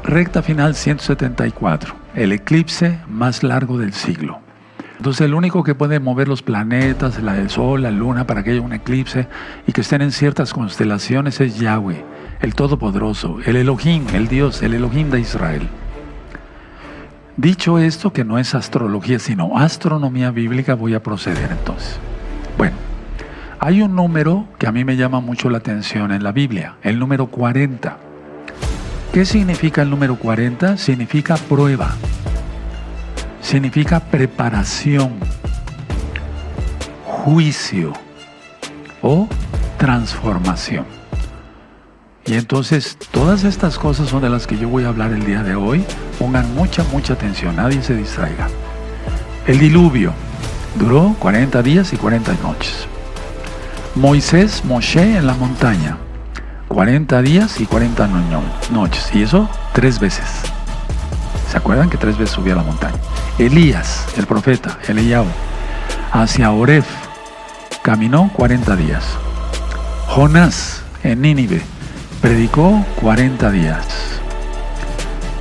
recta final 174, el eclipse más largo del siglo. Entonces el único que puede mover los planetas, el Sol, la Luna, para que haya un eclipse y que estén en ciertas constelaciones es Yahweh, el Todopoderoso, el Elohim, el Dios, el Elohim de Israel. Dicho esto, que no es astrología, sino astronomía bíblica, voy a proceder entonces. Bueno, hay un número que a mí me llama mucho la atención en la Biblia, el número 40. ¿Qué significa el número 40? Significa prueba, significa preparación, juicio o transformación. Y entonces todas estas cosas son de las que yo voy a hablar el día de hoy. Pongan mucha atención, nadie se distraiga. El diluvio duró 40 días y 40 noches. Moshe en la montaña, 40 días y 40 noches. Y eso 3 veces. ¿Se acuerdan que 3 veces subió a la montaña? Elías, el profeta, Eliyahu, hacia Oref, caminó 40 días. Jonás en Nínive, predicó 40 días.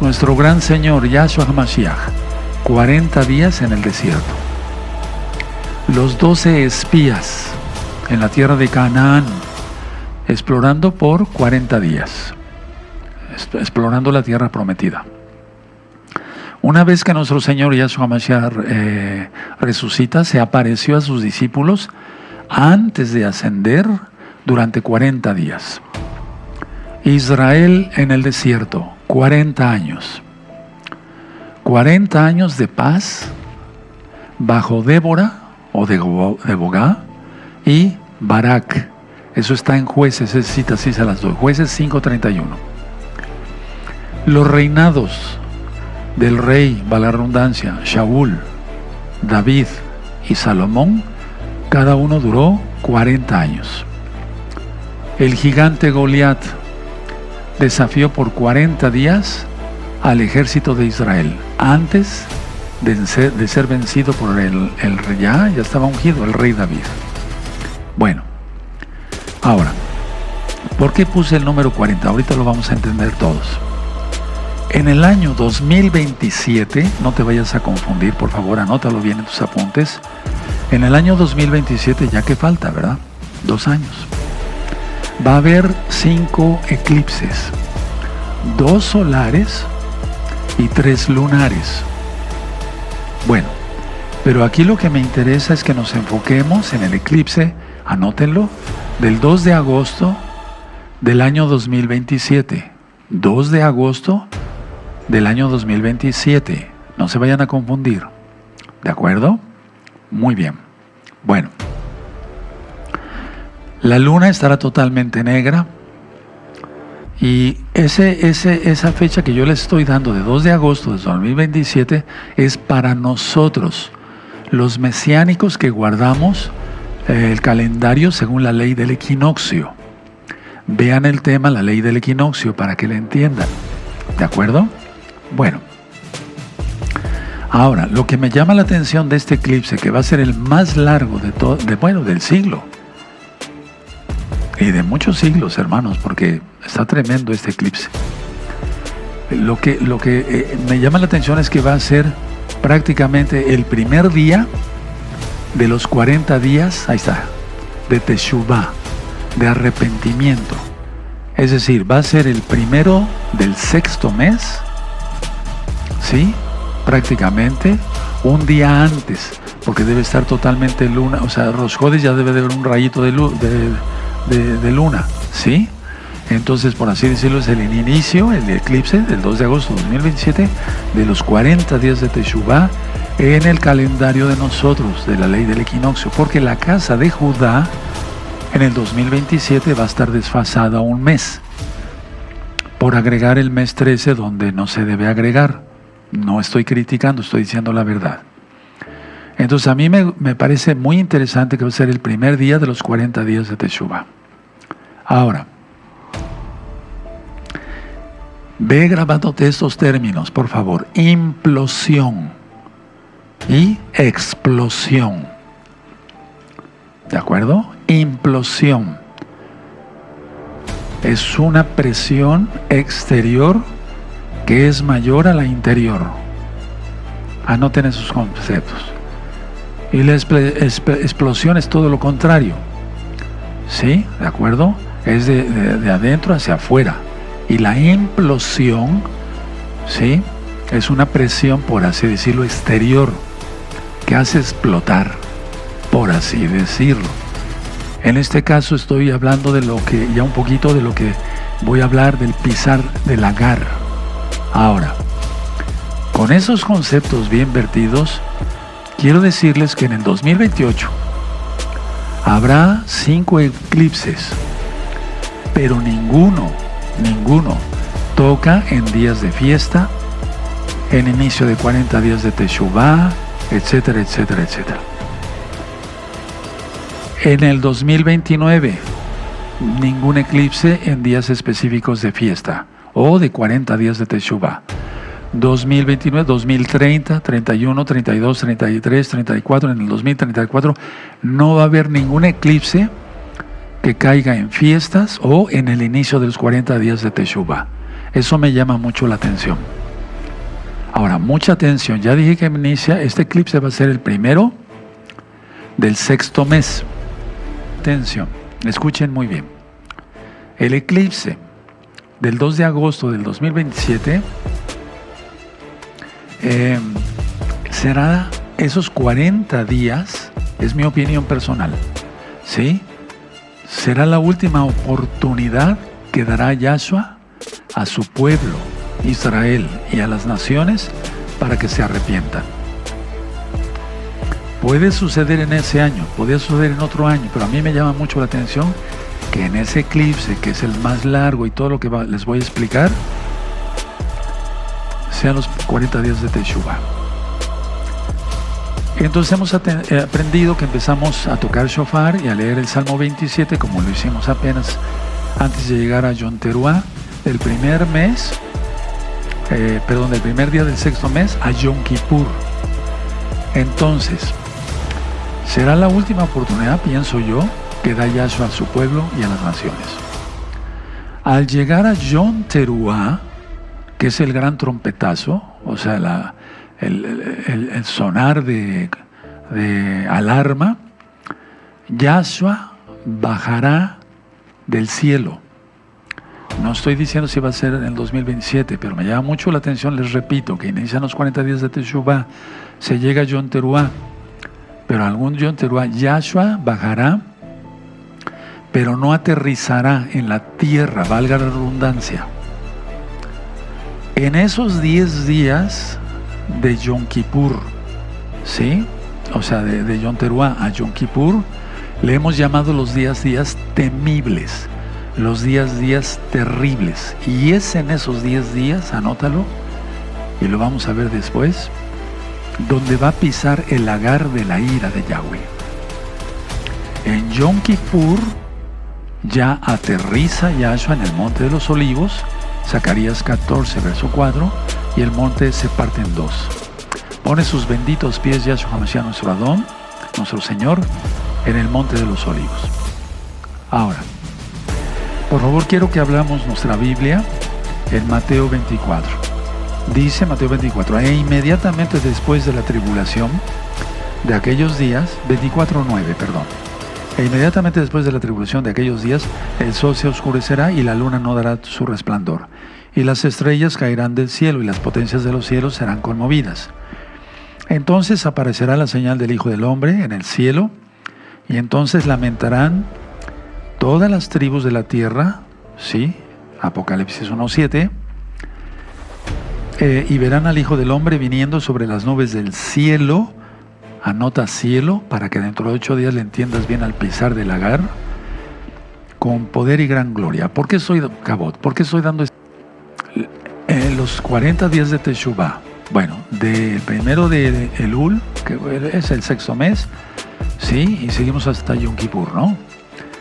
Nuestro gran Señor Yahshua HaMashiach, 40 días en el desierto. Los 12 espías en la tierra de Canaán, explorando por 40 días, explorando la tierra prometida. Una vez que nuestro Señor Yahshua HaMashiach resucita, se apareció a sus discípulos antes de ascender durante 40 días. Israel en el desierto, 40 años. 40 años de paz bajo Débora o Debogá y Barak. Eso está en Jueces, esa cita sí se las doy. Jueces 5:31. Los reinados del rey, va la redundancia, Shaul, David y Salomón, cada uno duró 40 años. El gigante Goliat desafió por 40 días al ejército de Israel, antes de ser vencido por el rey, ya estaba ungido el rey David. Bueno, ahora, ¿por qué puse el número 40? Ahorita lo vamos a entender todos. En el año 2027, no te vayas a confundir, por favor, anótalo bien en tus apuntes. En el año 2027, ya que falta, ¿verdad? 2 años. Va a haber 5 eclipses, 2 solares y 3 lunares. Bueno, pero aquí lo que me interesa es que nos enfoquemos en el eclipse, anótenlo, del 2 de agosto del año 2027. 2 de agosto del año 2027. No se vayan a confundir. ¿De acuerdo? Muy bien. Bueno. La luna estará totalmente negra. Y esa fecha que yo les estoy dando de 2 de agosto de 2027 es para nosotros, los mesiánicos que guardamos el calendario según la ley del equinoccio. Vean el tema, la ley del equinoccio, para que la entiendan. ¿De acuerdo? Bueno. Ahora, lo que me llama la atención de este eclipse, que va a ser el más largo del siglo. Y de muchos siglos, hermanos, porque está tremendo este eclipse. Lo que me llama la atención es que va a ser prácticamente el primer día de los 40 días, ahí está, de Teshuvah, de arrepentimiento. Es decir, va a ser el primero del 6º mes, ¿sí? Prácticamente un día antes, porque debe estar totalmente luna, o sea, Rosh Hodesh ya debe de haber un rayito de luna, ¿sí? Entonces, por así decirlo, es el inicio, el eclipse del 2 de agosto de 2027, de los 40 días de Teshuvah en el calendario de nosotros, de la ley del equinoccio, porque la casa de Judá en el 2027 va a estar desfasada un mes, por agregar el mes 13 donde no se debe agregar. No estoy criticando, estoy diciendo la verdad. Entonces a mí me parece muy interesante que va a ser el primer día de los 40 días de Teshuvah. Ahora, ve grabándote estos términos, por favor. Implosión y explosión. ¿De acuerdo? Implosión es una presión exterior que es mayor a la interior. Anoten esos conceptos. Y la explosión es todo lo contrario. ¿Sí? ¿De acuerdo? Es de adentro hacia afuera. Y la implosión, ¿sí?, es una presión, por así decirlo, exterior, que hace explotar, por así decirlo. En este caso estoy hablando de lo que, ya un poquito de lo que voy a hablar del pisar del Agar. Ahora, con esos conceptos bien vertidos, quiero decirles que en el 2028 habrá 5 eclipses, pero ninguno toca en días de fiesta, en inicio de 40 días de Teshuvá, etcétera, etcétera, etcétera. En el 2029, ningún eclipse en días específicos de fiesta o de 40 días de Teshuvá. 2029, 2030, 31, 32, 33, 34, en el 2034 no va a haber ningún eclipse que caiga en fiestas o en el inicio de los 40 días de Teshuvá. Eso me llama mucho la atención. Ahora, mucha atención, ya dije que inicia, este eclipse va a ser el primero del 6º mes. Atención, escuchen muy bien. El eclipse del 2 de agosto del 2027 será esos 40 días, es mi opinión personal, ¿sí? Será la última oportunidad que dará Yahshua a su pueblo, Israel, y a las naciones para que se arrepientan. Puede suceder en ese año, puede suceder en otro año, pero a mí me llama mucho la atención que en ese eclipse, que es el más largo y todo lo que les voy a explicar, sean los 40 días de Teshuvá. Entonces hemos aprendido que empezamos a tocar shofar y a leer el Salmo 27, como lo hicimos apenas antes de llegar a Yom Teruah, del primer mes, del primer día del 6º mes a Yom Kippur. Entonces, será la última oportunidad, pienso yo, que da Yahshua a su pueblo y a las naciones. Al llegar a Yom Teruah, que es el gran trompetazo, o sea, el sonar de alarma, Yahshua bajará del cielo. No estoy diciendo si va a ser en el 2027, pero me llama mucho la atención, les repito, que inician los 40 días de Teshuvá, se llega a Yom Teruah, pero algún Yom Teruah, Yahshua bajará, pero no aterrizará en la tierra, valga la redundancia. En esos 10 días de Yom Kippur, ¿sí? O sea, de Yom Teruah a Yom Kippur, le hemos llamado los días temibles, los días terribles. Y es en esos 10 días, anótalo, y lo vamos a ver después, donde va a pisar el Agar de la ira de Yahweh. En Yom Kippur ya aterriza Yahshua en el Monte de los Olivos, Zacarías 14, verso 4, y el monte se parte en dos. Pone sus benditos pies Yahshua HaMashiach, nuestro Adón, nuestro Señor, en el Monte de los Olivos. Ahora, por favor, quiero que hablamos nuestra Biblia en Mateo 24. Dice Mateo 24, e inmediatamente después de la tribulación de aquellos días, 24:9, perdón. E inmediatamente después de la tribulación de aquellos días, el sol se oscurecerá y la luna no dará su resplandor. Y las estrellas caerán del cielo y las potencias de los cielos serán conmovidas. Entonces aparecerá la señal del Hijo del Hombre en el cielo, y entonces lamentarán todas las tribus de la tierra, ¿sí? Apocalipsis 1:7, y verán al Hijo del Hombre viniendo sobre las nubes del cielo. Anota cielo, para que dentro de 8 días le entiendas bien al pisar del Agar, con poder y gran gloria. ¿Por qué soy Cabot? ¿Por qué estoy dando los 40 días de Teshuvá? Bueno, del primero de Elul, que es el 6º mes, sí, y seguimos hasta Yom Kippur, ¿no?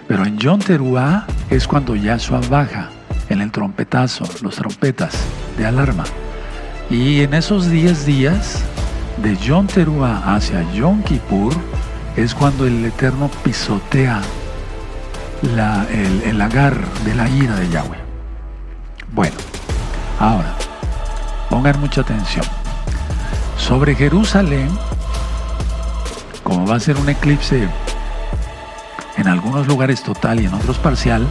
Pero en Yom Teruah es cuando Yahshua baja, en el trompetazo, los trompetas de alarma. Y en esos 10 días de Yom Teruah hacia Yom Kippur es cuando el Eterno pisotea el Agar de la ira de Yahweh. Bueno, ahora, Pongan mucha atención. Sobre Jerusalén, como va a ser un eclipse en algunos lugares total y en otros parcial,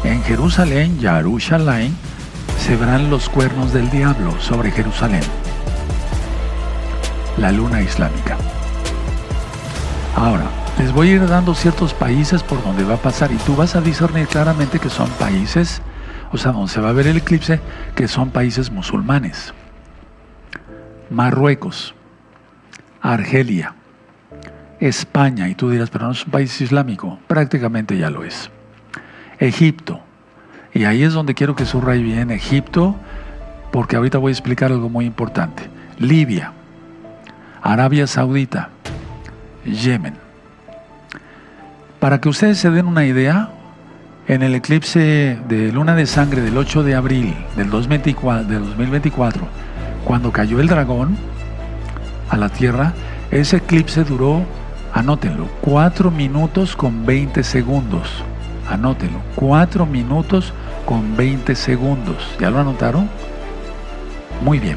en Jerusalén, Yarushalayim, se verán los cuernos del diablo sobre Jerusalén, la luna islámica. Ahora, les voy a ir dando ciertos países por donde va a pasar y tú vas a discernir claramente que son países, o sea, donde se va a ver el eclipse, que son países musulmanes. Marruecos, Argelia, España, y tú dirás, pero no es un país islámico. Prácticamente ya lo es. Egipto, y ahí es donde quiero que subraye bien Egipto, porque ahorita voy a explicar algo muy importante. Libia, Arabia Saudita, Yemen. Para que ustedes se den una idea, en el eclipse de luna de sangre del 8 de abril del 2024, cuando cayó el dragón a la Tierra, ese eclipse duró, anótenlo, 4 minutos con 20 segundos. Anótenlo, 4 minutos con 20 segundos. ¿Ya lo anotaron? Muy bien.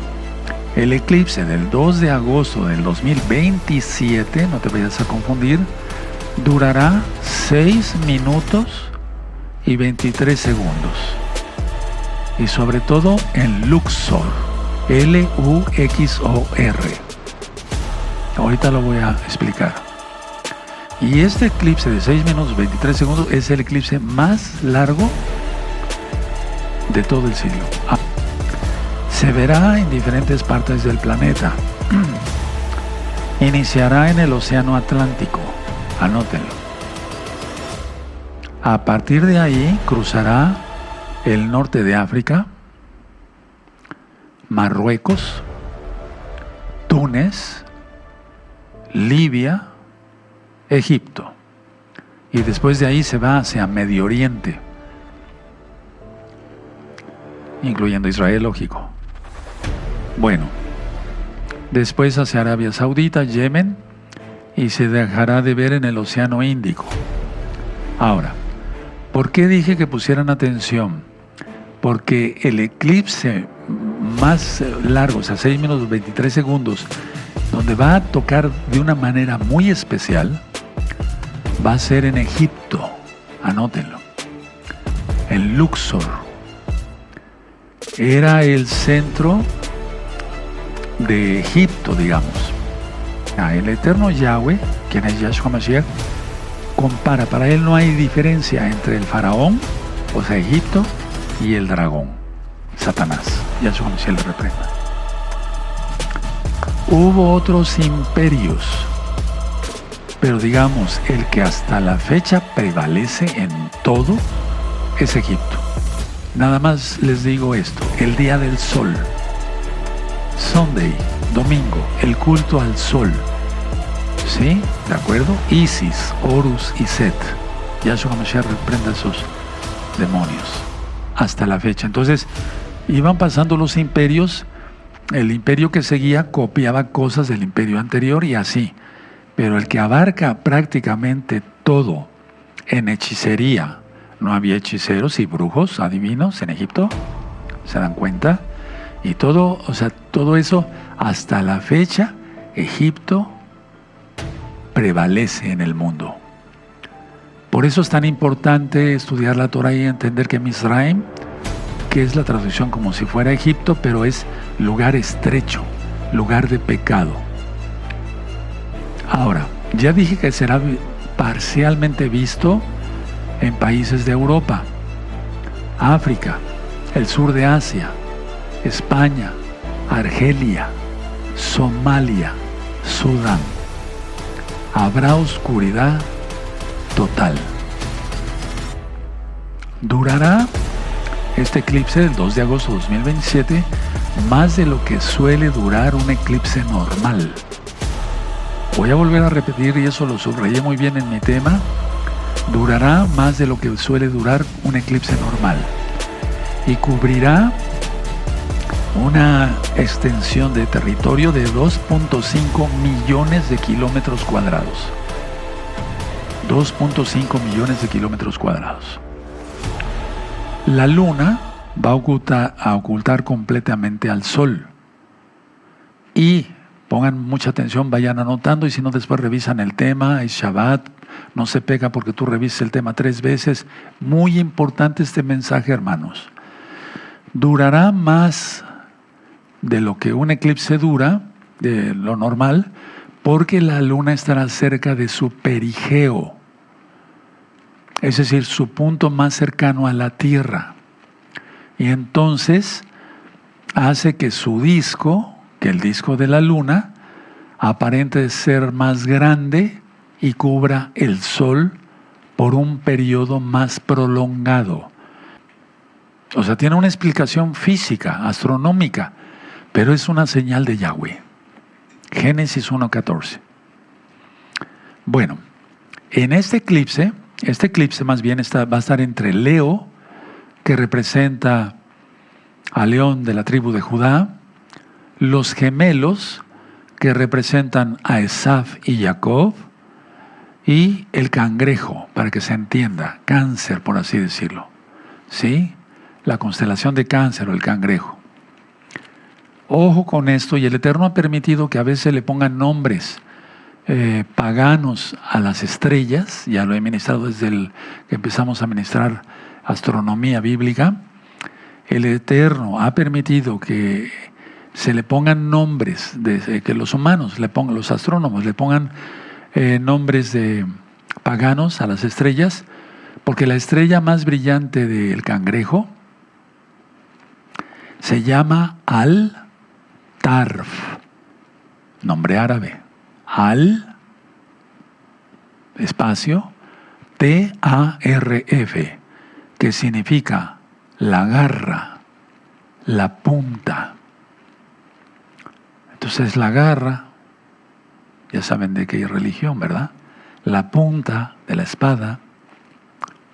El eclipse del 2 de agosto del 2027, no te vayas a confundir, durará 6 minutos y 23 segundos. Y sobre todo en Luxor, L-U-X-O-R. Ahorita lo voy a explicar. Y este eclipse de 6 minutos 23 segundos es el eclipse más largo de todo el siglo. Se verá en diferentes partes del planeta. Iniciará en el Océano Atlántico. Anótenlo. A partir de ahí cruzará el norte de África, Marruecos, Túnez, Libia, Egipto. Y después de ahí se va hacia Medio Oriente, incluyendo Israel, lógico. Bueno, después hacia Arabia Saudita, Yemen, y se dejará de ver en el Océano Índico. Ahora, ¿por qué dije que pusieran atención? Porque el eclipse más largo, o sea, 6 minutos 23 segundos, donde va a tocar de una manera muy especial, va a ser en Egipto. Anótenlo. En Luxor. Era el centro de Egipto, digamos. El eterno Yahweh, quien es Yahshua Mashiach, compara, para él no hay diferencia entre el faraón, o sea, Egipto, y el dragón, Satanás. Yahshua Mashiach le reprenda. Hubo otros imperios, pero digamos, el que hasta la fecha prevalece en todo es Egipto. Nada más les digo esto: el día del sol, Sunday, domingo, el culto al sol, ¿sí? ¿De acuerdo? Isis, Horus y Set. Yahshua Mashiach reprenda a esos demonios hasta la fecha. Entonces, iban pasando los imperios. El imperio que seguía copiaba cosas del imperio anterior y así. Pero el que abarca prácticamente todo en hechicería, no había hechiceros y brujos, adivinos en Egipto, ¿se dan cuenta? Y todo, o sea, todo eso hasta la fecha, Egipto prevalece en el mundo. Por eso es tan importante estudiar la Torah y entender que Misraim, que es la traducción como si fuera Egipto, pero es lugar estrecho, lugar de pecado. Ahora, ya dije que será parcialmente visto en países de Europa, África, el sur de Asia, España, Argelia, Somalia, Sudán. Habrá oscuridad total. Durará este eclipse del 2 de agosto de 2027 más de lo que suele durar un eclipse normal. Voy a volver a repetir, y eso lo subrayé muy bien en mi tema. Durará más de lo que suele durar un eclipse normal y cubrirá una extensión de territorio de 2.5 millones de kilómetros cuadrados. 2.5 millones de kilómetros cuadrados. La luna va a ocultar completamente al Sol, Y pongan mucha atención, vayan anotando, y si no, después revisan el tema. Es Shabbat, no se pega porque tú revises el tema 3 veces. Muy importante este mensaje, hermanos. Durará más de lo que un eclipse dura, de lo normal, porque la luna estará cerca de su perigeo, es decir, su punto más cercano a la Tierra. Y entonces hace que su disco, que el disco de la luna, aparente ser más grande y cubra el Sol por un periodo más prolongado. O sea, tiene una explicación física, astronómica, pero es una señal de Yahweh. Génesis 1:14. Bueno, en este eclipse más bien va a estar entre Leo, que representa al león de la tribu de Judá, los gemelos, que representan a Esaf y Jacob, y el cangrejo, para que se entienda, Cáncer, por así decirlo. ¿Sí? La constelación de Cáncer o el cangrejo. Ojo con esto, y el Eterno ha permitido que a veces le pongan nombres paganos a las estrellas. Ya lo he ministrado desde que empezamos a ministrar astronomía bíblica. El Eterno ha permitido que se le pongan nombres, que los humanos le pongan, los astrónomos le pongan nombres de paganos a las estrellas, porque la estrella más brillante del cangrejo se llama Al-Tarf, nombre árabe. Espacio, T-A-R-F, que significa la garra, la punta. Entonces la garra, ya saben de qué religión, ¿verdad? La punta de la espada.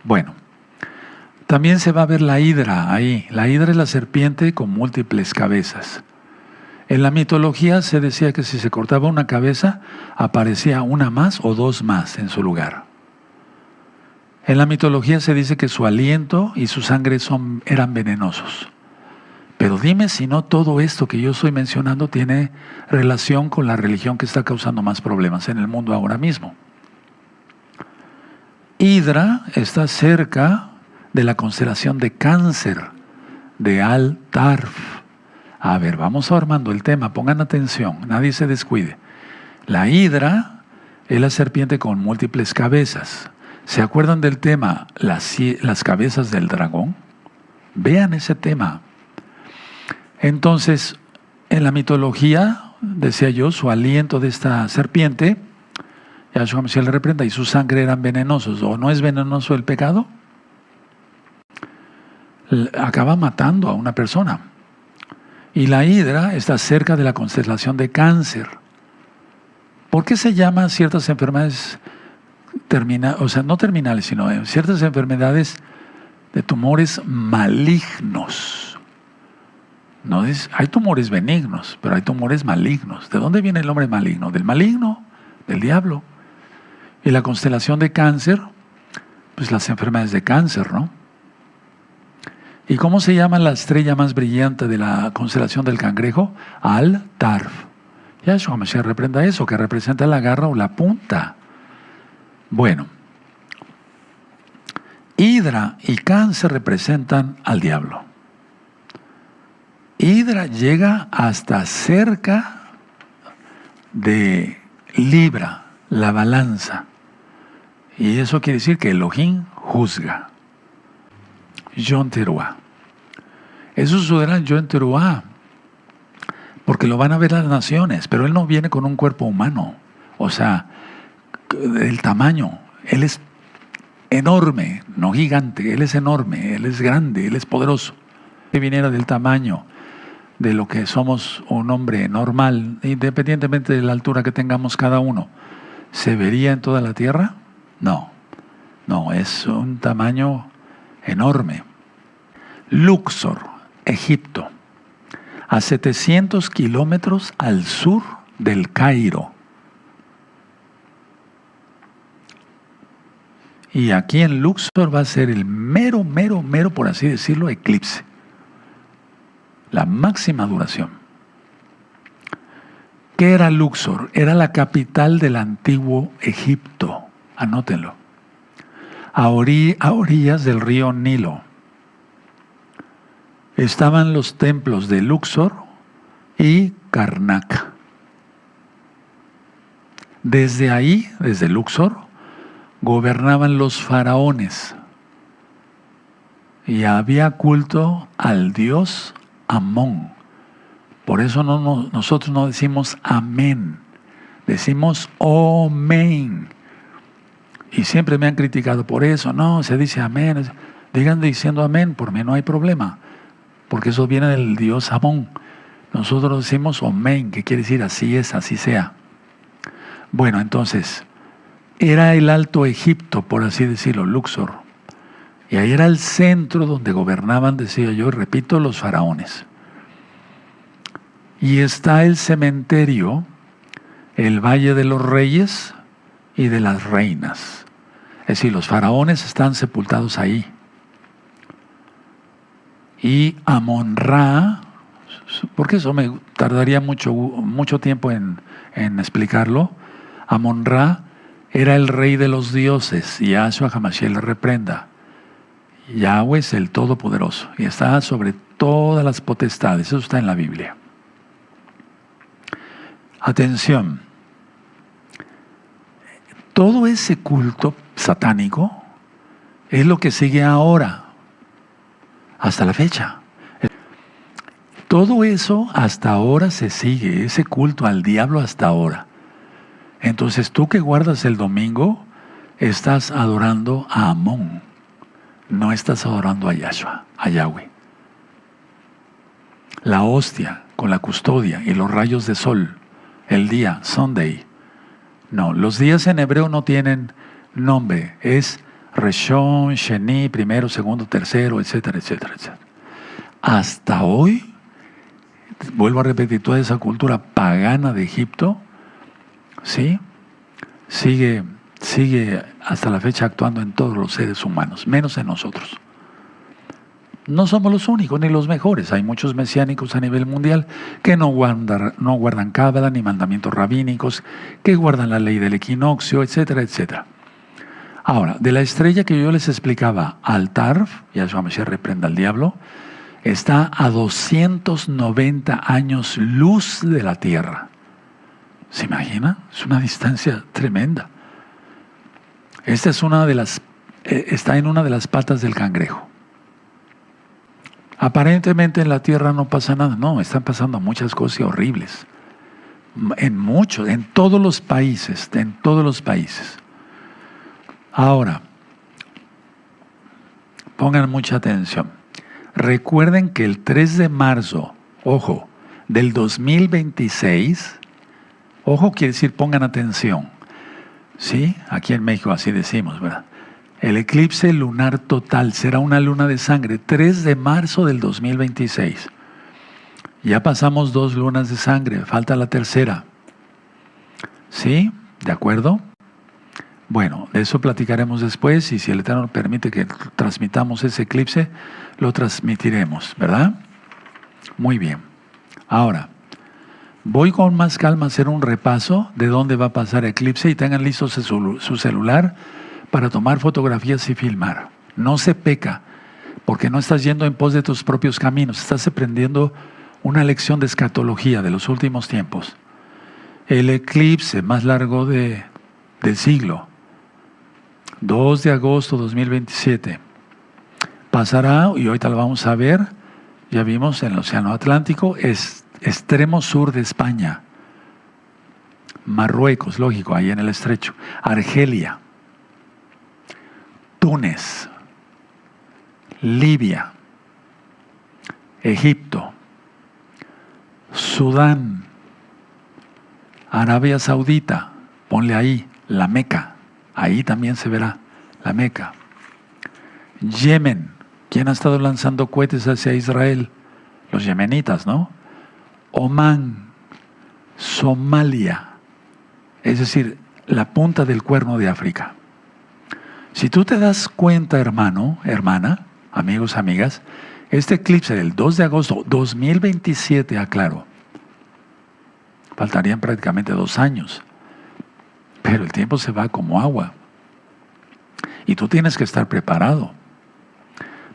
Bueno, también se va a ver la hidra ahí. La hidra es la serpiente con múltiples cabezas. En la mitología se decía que si se cortaba una cabeza, aparecía una más o dos más en su lugar. En la mitología se dice que su aliento y su sangre eran venenosos. Pero dime si no todo esto que yo estoy mencionando tiene relación con la religión que está causando más problemas en el mundo ahora mismo. Hidra está cerca de la constelación de Cáncer, de Al-Tarf. A ver, vamos armando el tema, pongan atención, nadie se descuide. La hidra es la serpiente con múltiples cabezas. ¿Se acuerdan del tema, las cabezas del dragón? Vean ese tema. Entonces, en la mitología, decía yo, su aliento de esta serpiente, Yahshua Mashiach le reprenda, y su sangre eran venenosos. ¿O no es venenoso el pecado? Acaba matando a una persona. Y la hidra está cerca de la constelación de Cáncer. ¿Por qué se llaman ciertas enfermedades terminales, o sea, no terminales, sino ciertas enfermedades de tumores malignos? No hay tumores benignos, pero hay tumores malignos. ¿De dónde viene el nombre maligno? Del maligno, del diablo. Y la constelación de Cáncer, pues las enfermedades de cáncer, ¿no? ¿Y cómo se llama la estrella más brillante de la constelación del cangrejo? Al-Tarf. Yahshua Mashiach reprenda eso, que representa la garra o la punta. Bueno, Hidra y Cáncer representan al diablo. Hidra llega hasta cerca de Libra, la balanza. Y eso quiere decir que Elohim juzga. Yom Teruah. Eso sucederá en Yom Teruah, porque lo van a ver las naciones, pero Él no viene con un cuerpo humano. O sea, el tamaño, Él es enorme, no gigante, Él es enorme, Él es grande, Él es poderoso. Si viniera del tamaño de lo que somos un hombre normal, independientemente de la altura que tengamos cada uno, ¿se vería en toda la tierra? No, es un tamaño enorme. Luxor, Egipto, a 700 kilómetros al sur del Cairo. Y aquí en Luxor va a ser el mero, por así decirlo, eclipse. La máxima duración. ¿Qué era Luxor? Era la capital del antiguo Egipto. Anótenlo. A orillas del río Nilo. Estaban los templos de Luxor y Karnak. Desde ahí, desde Luxor, gobernaban los faraones. Y había culto al dios Amón. Por eso nosotros no decimos amén, decimos omen. Y siempre me han criticado por eso. No, se dice amén. Digan diciendo amén, por mí no hay problema. Porque eso viene del dios Amón. Nosotros decimos omen, que quiere decir así es, así sea. Bueno, entonces, era el Alto Egipto, por así decirlo, Luxor. Y ahí era el centro donde gobernaban, decía yo, y repito, los faraones. Y está el cementerio, el Valle de los Reyes y de las Reinas. Es decir, los faraones están sepultados ahí. Y Amon-Ra, porque eso me tardaría mucho tiempo en explicarlo. Amon-Ra era el rey de los dioses, y Yahshua HaMashiach le reprenda. Yahweh es el Todopoderoso y está sobre todas las potestades. Eso está en la Biblia. Atención. Todo ese culto satánico es lo que sigue ahora, hasta la fecha. Todo eso hasta ahora se sigue, ese culto al diablo hasta ahora. Entonces tú que guardas el domingo, estás adorando a Amón, no estás adorando a Yahshua, a Yahweh. La hostia con la custodia y los rayos de sol, el día, Sunday. No, los días en hebreo no tienen nombre, es Reshon, Sheni, primero, segundo, tercero, etcétera, etcétera, etcétera. Hasta hoy, vuelvo a repetir, toda esa cultura pagana de Egipto, ¿sí? Sigue hasta la fecha actuando en todos los seres humanos, menos en nosotros. No somos los únicos ni los mejores. Hay muchos mesiánicos a nivel mundial que no guardan cábala ni mandamientos rabínicos, que guardan la ley del equinoccio, etcétera, etcétera. Ahora, de la estrella que yo les explicaba, Altarf, Yahshua Mashiach reprenda al diablo, está a 290 años luz de la Tierra. ¿Se imagina? Es una distancia tremenda. Esta es está en una de las patas del cangrejo. Aparentemente en la Tierra no pasa nada. No, están pasando muchas cosas horribles. En todos los países, Ahora, pongan mucha atención. Recuerden que el 3 de marzo, ojo, del 2026, ojo quiere decir pongan atención, ¿sí? Aquí en México así decimos, ¿verdad? El eclipse lunar total será una luna de sangre, 3 de marzo del 2026. Ya pasamos 2 lunas de sangre, falta la tercera. ¿Sí? ¿De acuerdo? Bueno, de eso platicaremos después y si el Eterno permite que transmitamos ese eclipse, lo transmitiremos, ¿verdad? Muy bien. Ahora, voy con más calma a hacer un repaso de dónde va a pasar el eclipse y tengan listos su celular para tomar fotografías y filmar. No se peca, porque no estás yendo en pos de tus propios caminos, estás aprendiendo una lección de escatología de los últimos tiempos. El eclipse más largo del siglo, 2 de agosto 2027, pasará, y ahorita lo vamos a ver, ya vimos en el Océano Atlántico, extremo sur de España, Marruecos, lógico, ahí en el estrecho, Argelia, Túnez, Libia, Egipto, Sudán, Arabia Saudita, ponle ahí, la Meca, ahí también se verá la Meca. Yemen, ¿quién ha estado lanzando cohetes hacia Israel? Los yemenitas, ¿no? Omán, Somalia, es decir, la punta del cuerno de África. Si tú te das cuenta, hermano, hermana, amigos, amigas, este eclipse del 2 de agosto 2027, aclaro, Faltarían prácticamente 2 años. Pero el tiempo se va como agua. Y tú tienes que estar preparado.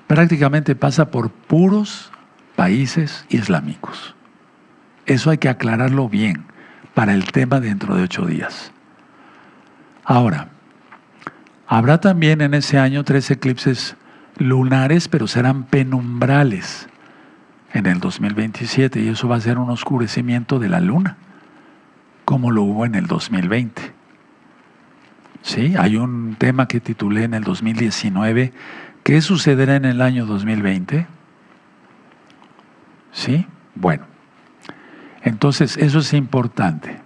Prácticamente pasa por puros países islámicos. Eso hay que aclararlo bien para el tema dentro de 8 días. Ahora, habrá también en ese año 3 eclipses lunares, pero serán penumbrales en el 2027, y eso va a ser un oscurecimiento de la luna, como lo hubo en el 2020. ¿Sí? Hay un tema que titulé en el 2019, ¿qué sucederá en el año 2020? ¿Sí? Bueno, entonces eso es importante.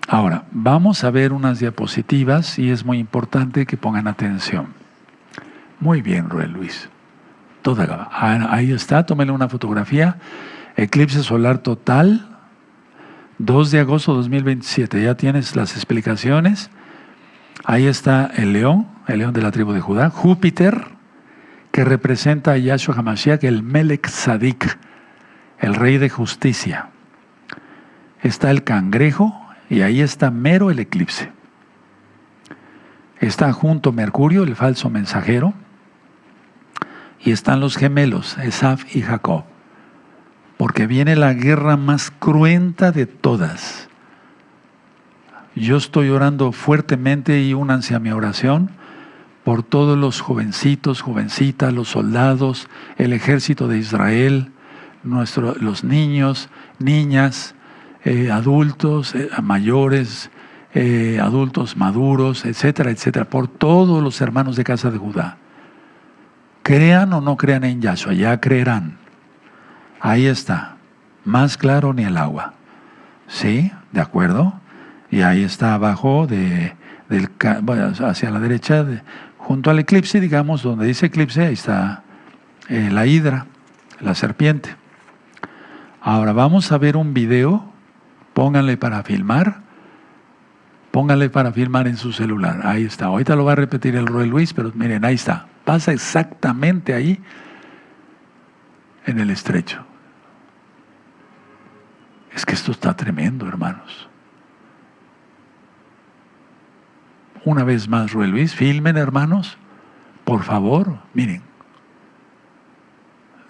Ahora, vamos a ver unas diapositivas y es muy importante que pongan atención. Muy bien, Roel Luis. Ahí está, tómele una fotografía. Eclipse solar total, 2 de agosto de 2027. Ya tienes las explicaciones. Ahí está el león de la tribu de Judá. Júpiter, que representa a Yahshua HaMashiach, el Melech Tzadik, el rey de justicia. Está el cangrejo y ahí está mero el eclipse. Está junto Mercurio, el falso mensajero. Y están los gemelos, Esaf y Jacob. Porque viene la guerra más cruenta de todas. Yo estoy orando fuertemente y únanse a mi oración por todos los jovencitos, jovencitas, los soldados, el ejército de Israel, los niños, niñas, adultos, mayores, adultos maduros, etcétera, etcétera, por todos los hermanos de casa de Judá. Crean o no crean en Yahshua, ya creerán. Ahí está, más claro ni el agua. ¿Sí? ¿De acuerdo? Y ahí está abajo, hacia la derecha, junto al eclipse, digamos, donde dice eclipse, ahí está la hidra, la serpiente. Ahora vamos a ver un video, pónganle para filmar en su celular. Ahí está, ahorita lo va a repetir el Roel Luis, pero miren, ahí está. Pasa exactamente ahí en el estrecho. Es que esto está tremendo, hermanos. Una vez más, Roel Luis, filmen, hermanos, por favor, miren.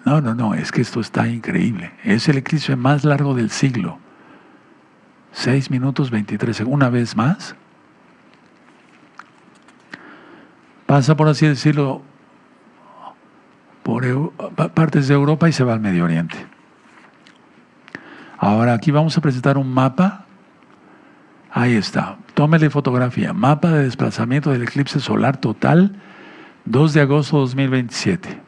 No, es que esto está increíble. Es el eclipse más largo del siglo. 6 minutos 23 segundos. Una vez más. Pasa, por así decirlo, por partes de Europa y se va al Medio Oriente. Ahora aquí vamos a presentar un mapa. Ahí está. Tómele fotografía. Mapa de desplazamiento del eclipse solar total, 2 de agosto de 2027.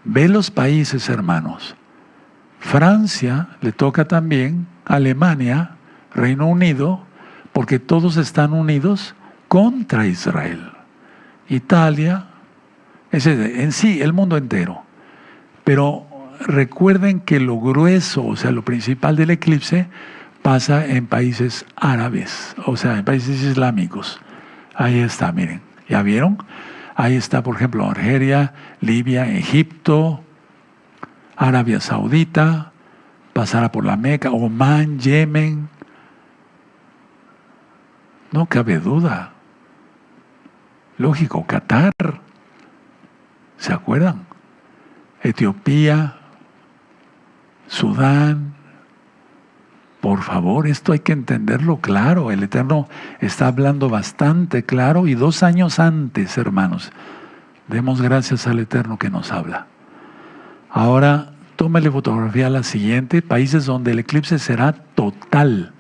Ve los países, hermanos. Francia le toca también, Alemania, Reino Unido, porque todos están unidos contra Israel. Italia, en sí, el mundo entero. Pero recuerden que lo grueso, o sea, lo principal del eclipse, pasa en países árabes, o sea, en países islámicos. Ahí está, miren, ¿ya vieron? Ahí está, por ejemplo, Argelia, Libia, Egipto, Arabia Saudita, pasará por la Meca, Omán, Yemen. No cabe duda. Lógico, Qatar, ¿se acuerdan? Etiopía, Sudán. Por favor, esto hay que entenderlo claro. El Eterno está hablando bastante claro y 2 años antes, hermanos. Demos gracias al Eterno que nos habla. Ahora, tómale fotografía a la siguiente. Países donde el eclipse será total.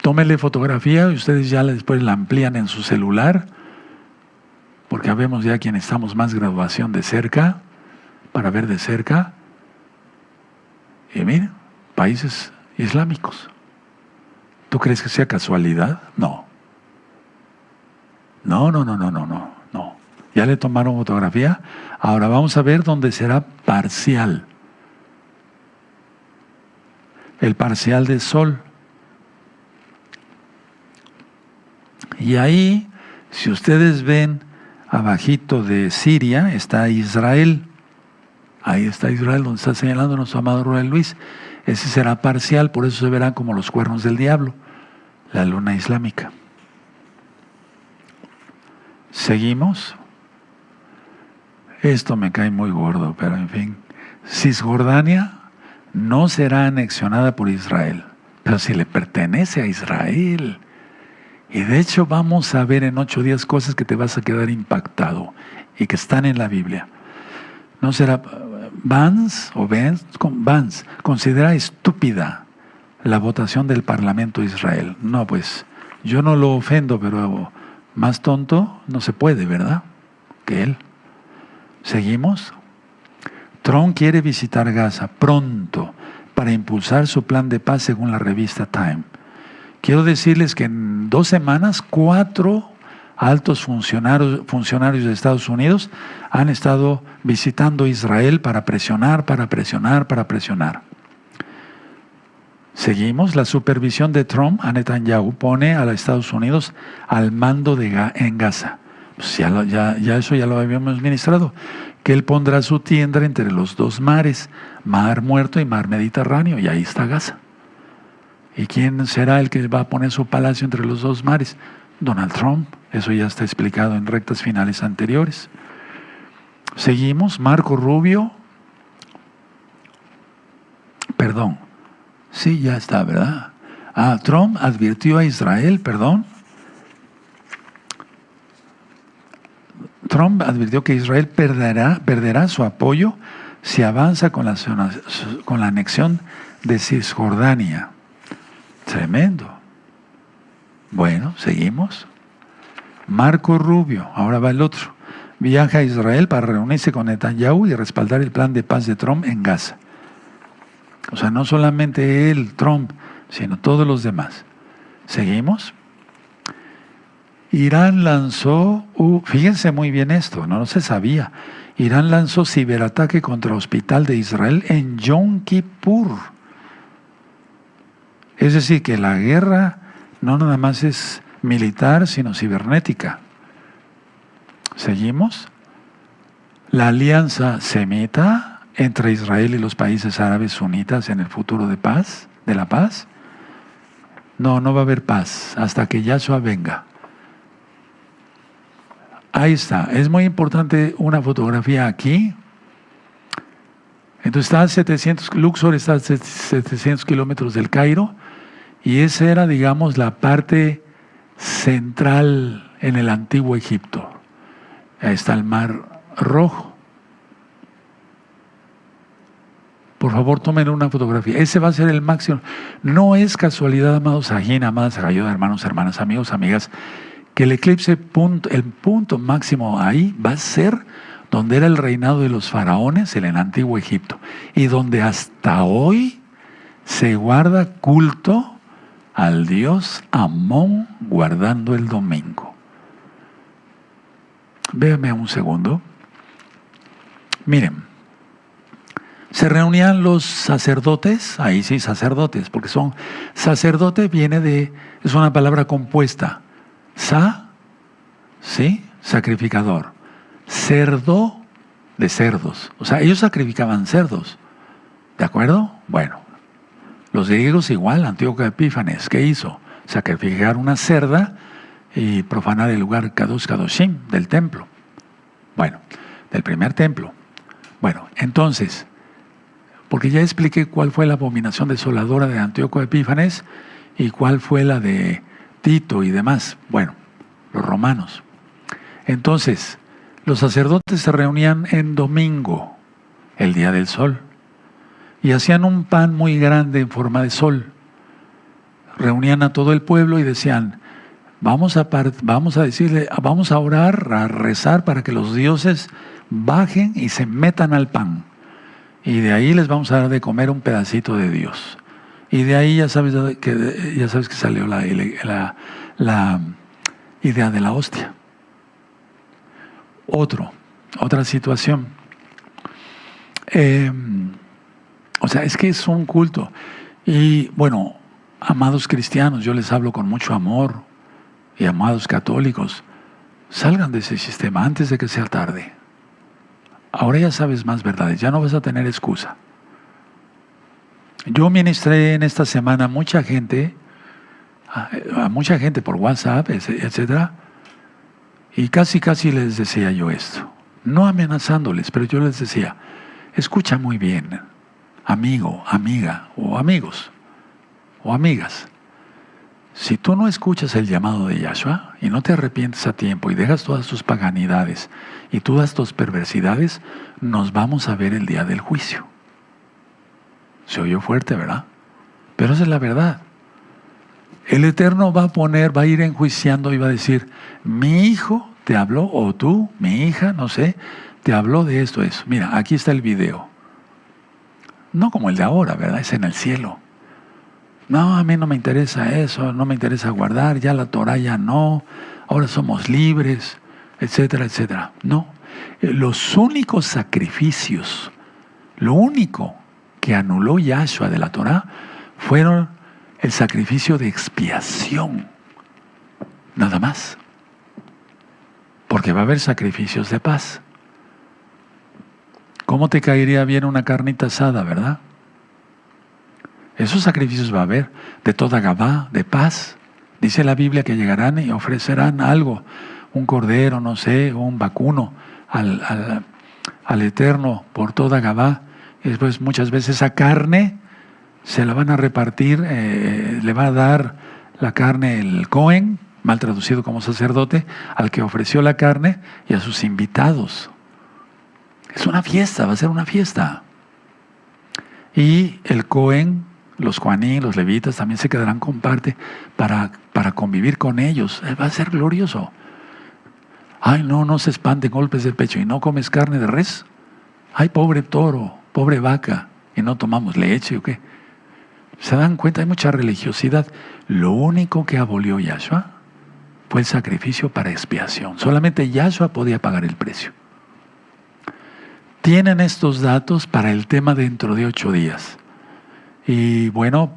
Tómele fotografía y ustedes ya después la amplían en su celular, porque habemos ya quienes estamos más graduación de cerca, para ver de cerca. Y miren, países islámicos. ¿Tú crees que sea casualidad? No. No. ¿Ya le tomaron fotografía? Ahora vamos a ver dónde será parcial. El parcial del sol. Y ahí, si ustedes ven, abajito de Siria está Israel. Ahí está Israel, donde está señalando nuestro amado Rubén Luis. Ese será parcial, por eso se verán como los cuernos del diablo, la luna islámica. Seguimos. Esto me cae muy gordo, pero en fin. Cisjordania no será anexionada por Israel, pero si le pertenece a Israel. Y de hecho vamos a ver en 8 días cosas que te vas a quedar impactado y que están en la Biblia. No será... Vance considera estúpida la votación del Parlamento de Israel. No, pues yo no lo ofendo, pero más tonto no se puede, ¿verdad? Que él. ¿Seguimos? Trump quiere visitar Gaza pronto para impulsar su plan de paz según la revista Time. Quiero decirles que en 2 semanas 4 altos funcionarios de Estados Unidos han estado visitando Israel para presionar. Seguimos. La supervisión de Trump a Netanyahu pone a los Estados Unidos al mando en Gaza. Pues eso ya lo habíamos ministrado, que él pondrá su tienda entre los 2 mares, Mar Muerto y Mar Mediterráneo, y ahí está Gaza. ¿Y quién será el que va a poner su palacio entre los 2 mares? Donald Trump. Eso ya está explicado en rectas finales anteriores. Seguimos. Marco Rubio. Perdón. Sí, ya está, ¿verdad? Trump advirtió a Israel, Trump advirtió que Israel perderá su apoyo si avanza con la anexión de Cisjordania. Tremendo. Bueno, seguimos. Marco Rubio, ahora va el otro, viaja a Israel para reunirse con Netanyahu y respaldar el plan de paz de Trump en Gaza. O sea, no solamente él, Trump, sino todos los demás. ¿Seguimos? Irán lanzó, fíjense muy bien esto, no se sabía. Irán lanzó ciberataque contra hospital de Israel en Yom Kippur. Es decir, que la guerra no nada más es militar, sino cibernética. ¿Seguimos? La alianza semita entre Israel y los países árabes sunitas en el futuro de la paz. No va a haber paz hasta que Yahshua venga. Ahí está. Es muy importante una fotografía aquí. Entonces Luxor está a 700 kilómetros del Cairo, y esa era, digamos, la parte central en el antiguo Egipto. Ahí está el Mar Rojo. Por favor, tomen una fotografía. Ese va a ser el máximo. No es casualidad, amados Ajín, amadas Agayot, hermanos, hermanas, amigos, amigas, que el eclipse, el punto máximo ahí va a ser donde era el reinado de los faraones en el antiguo Egipto, y donde hasta hoy se guarda culto al dios Amón, guardando el domingo. Véanme un segundo. Miren, se reunían los sacerdotes, ahí sí sacerdotes, porque sacerdote es una palabra compuesta. Sí, sacrificador. Cerdo, de cerdos. O sea, ellos sacrificaban cerdos. ¿De acuerdo? Bueno, los griegos igual, Antíoco Epífanes, ¿qué hizo? Sacrificar una cerda y profanar el lugar Kadosh Kadoshim del templo. Bueno, del primer templo. Bueno, entonces, porque ya expliqué cuál fue la abominación desoladora de Antíoco Epífanes y cuál fue la de Tito y demás. Bueno, los romanos. Entonces, los sacerdotes se reunían en domingo, el día del sol, y hacían un pan muy grande en forma de sol. Reunían a todo el pueblo y decían: vamos a orar, a rezar para que los dioses bajen y se metan al pan. Y de ahí les vamos a dar de comer un pedacito de Dios. Y de ahí ya sabes que salió la idea de la hostia. Otra situación. O sea, es que es un culto. Y bueno, amados cristianos, yo les hablo con mucho amor, y amados católicos, salgan de ese sistema antes de que sea tarde. Ahora ya sabes más verdades, ya no vas a tener excusa. Yo ministré en esta semana a mucha gente por WhatsApp, etcétera, y casi les decía yo esto, no amenazándoles, pero yo les decía, escucha muy bien, amigo, amiga, o amigos, o amigas. Si tú no escuchas el llamado de Yahshua y no te arrepientes a tiempo y dejas todas tus paganidades y todas tus perversidades, nos vamos a ver el día del juicio. Se oyó fuerte, ¿verdad? Pero esa es la verdad. El Eterno va a ir enjuiciando y va a decir, mi hijo te habló, o tú, mi hija, no sé, te habló de esto, eso. Mira, aquí está el video. No como el de ahora, ¿verdad? Es en el cielo. No, a mí no me interesa eso, no me interesa guardar, ya la Torah ya no, ahora somos libres, etcétera, etcétera. No, los únicos sacrificios, lo único que anuló Yahshua de la Torah fueron el sacrificio de expiación, nada más. Porque va a haber sacrificios de paz. ¿Cómo te caería bien una carnita asada, verdad? Esos sacrificios va a haber, de toda Gabá, de paz. Dice la Biblia que llegarán y ofrecerán algo, un cordero, no sé, o un vacuno al Eterno por toda Gabá. Y después muchas veces esa carne se la van a repartir, le va a dar la carne el Cohen, mal traducido como sacerdote, al que ofreció la carne y a sus invitados. Es una fiesta, va a ser una fiesta. Y el Cohen, los Juaní, los levitas también se quedarán con parte para convivir con ellos. Va a ser glorioso. Ay, no se espanten, golpes del pecho. ¿Y no comes carne de res? Ay, pobre toro, pobre vaca. ¿Y no tomamos leche o qué? ¿Se dan cuenta? Hay mucha religiosidad. Lo único que abolió Yahshua fue el sacrificio para expiación. Solamente Yahshua podía pagar el precio. Tienen estos datos para el tema dentro de 8 días. Y bueno,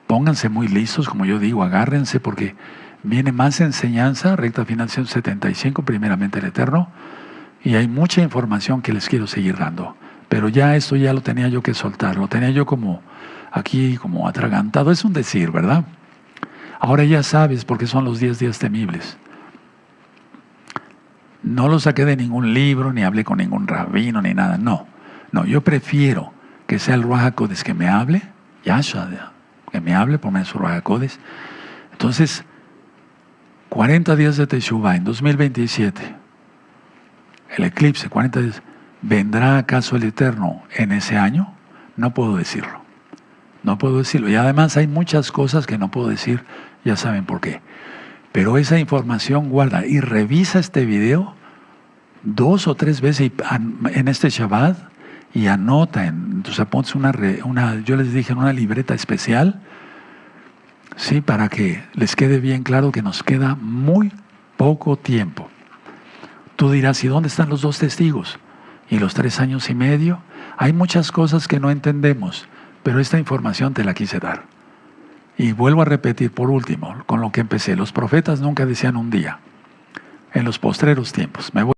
pónganse muy listos, como yo digo, agárrense porque viene más enseñanza, recta final 175, primeramente el Eterno, y hay mucha información que les quiero seguir dando. Pero ya esto ya lo tenía yo que soltar, lo tenía yo como aquí, como atragantado, es un decir, ¿verdad? Ahora ya sabes por qué son los 10 días temibles. No lo saqué de ningún libro, ni hablé con ningún rabino, ni nada, no, yo prefiero que sea el Ruach HaKodesh que me hable, Yahshua, que me hable por medio de su Ruach HaKodesh. Entonces, 40 días de Teshuvah en 2027, el eclipse, 40 días, ¿vendrá acaso el Eterno en ese año? No puedo decirlo. No puedo decirlo. Y además hay muchas cosas que no puedo decir, ya saben por qué. Pero esa información guarda y revisa este video 2 o 3 veces en este Shabbat y anota en tus apuntes yo les dije, en una libreta especial, sí, para que les quede bien claro que nos queda muy poco tiempo. Tú dirás, ¿y dónde están los 2 testigos? ¿Y los 3 años y medio? Hay muchas cosas que no entendemos, pero esta información te la quise dar. Y vuelvo a repetir por último, con lo que empecé, los profetas nunca decían un día, en los postreros tiempos.